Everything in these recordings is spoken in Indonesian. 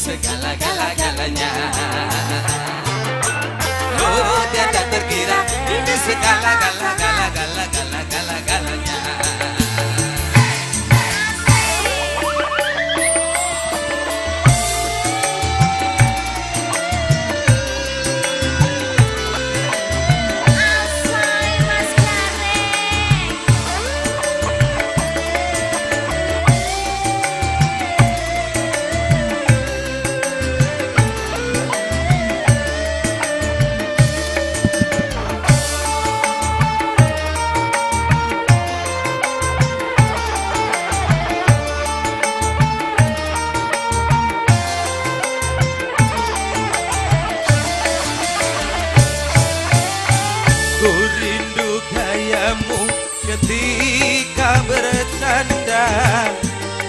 segala-galanya. Oh, tiada terkira rindu segala-galanya. Ku rindu gayamu ketika bercanda,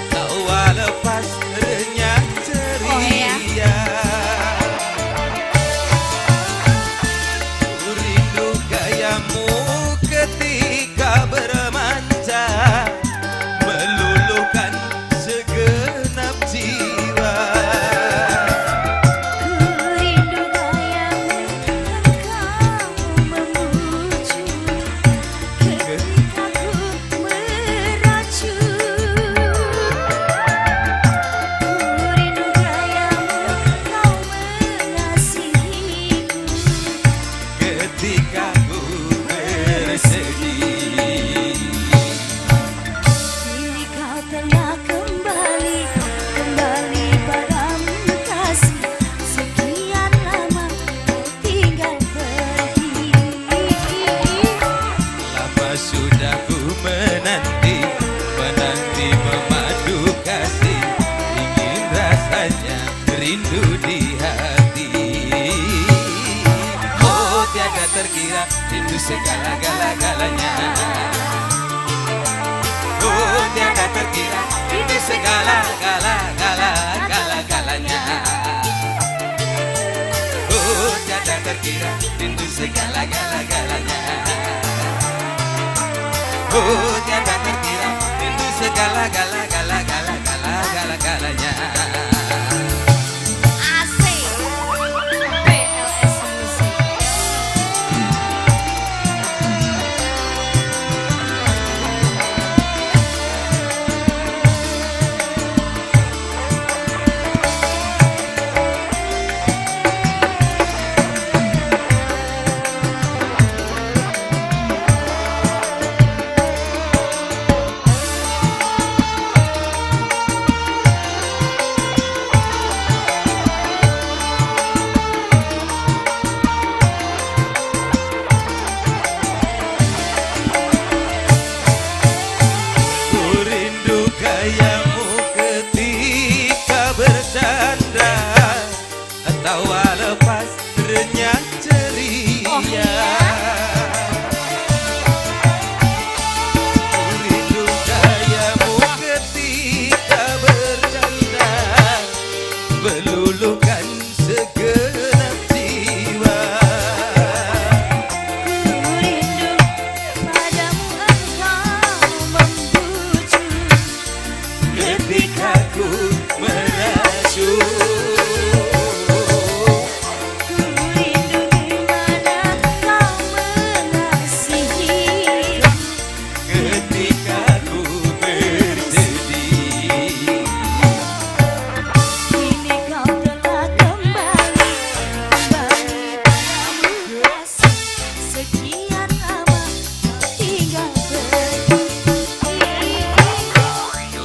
tawa lepas renyah ceria. Ku rindu gayamu ketika bermanja, meluluhkan segenap jiwa. Ketika ku bersedih, kini kau telah kembali padamu kasih. Sekian lama kau tinggal pergi. lama sudah ku menanti memadu kasih, ingin rasanya rindu di hati. Tiada terkira rindu segala-galanya. Oh, tiada terkira rindu segala-galanya. Oh, tiada terkira rindu segala-galanya. Oh, tiada terkira rindu segala-galanya. Gayamu ketika bercanda, tawa lepas renyah ceria. Rindu gayamu ketika bercanda, meluluhkan segenap jiwa. Ketika ku meracu, Ku rindu di mana kau mengasihi. ketika ku bersedih, Kini kau telah kembali padamu kasih. Sekian lama kau tinggal pergi.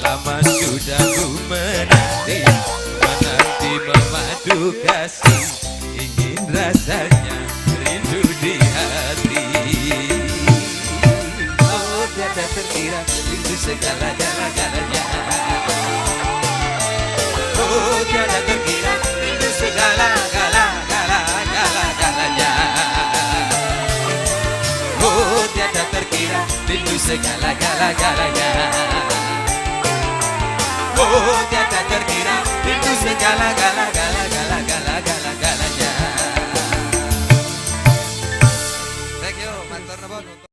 lama sudah ku menanti memadu kasih, ingin rasanya rindu di hati. Oh, tiada terkira rindu segala-galanya. Oh, tiada terkira rindu segala-galanya. Oh, tiada terkira rindu segala-galanya. Oh, tiada terkira rindu segala-galanya. Thank you, Matur nuwun.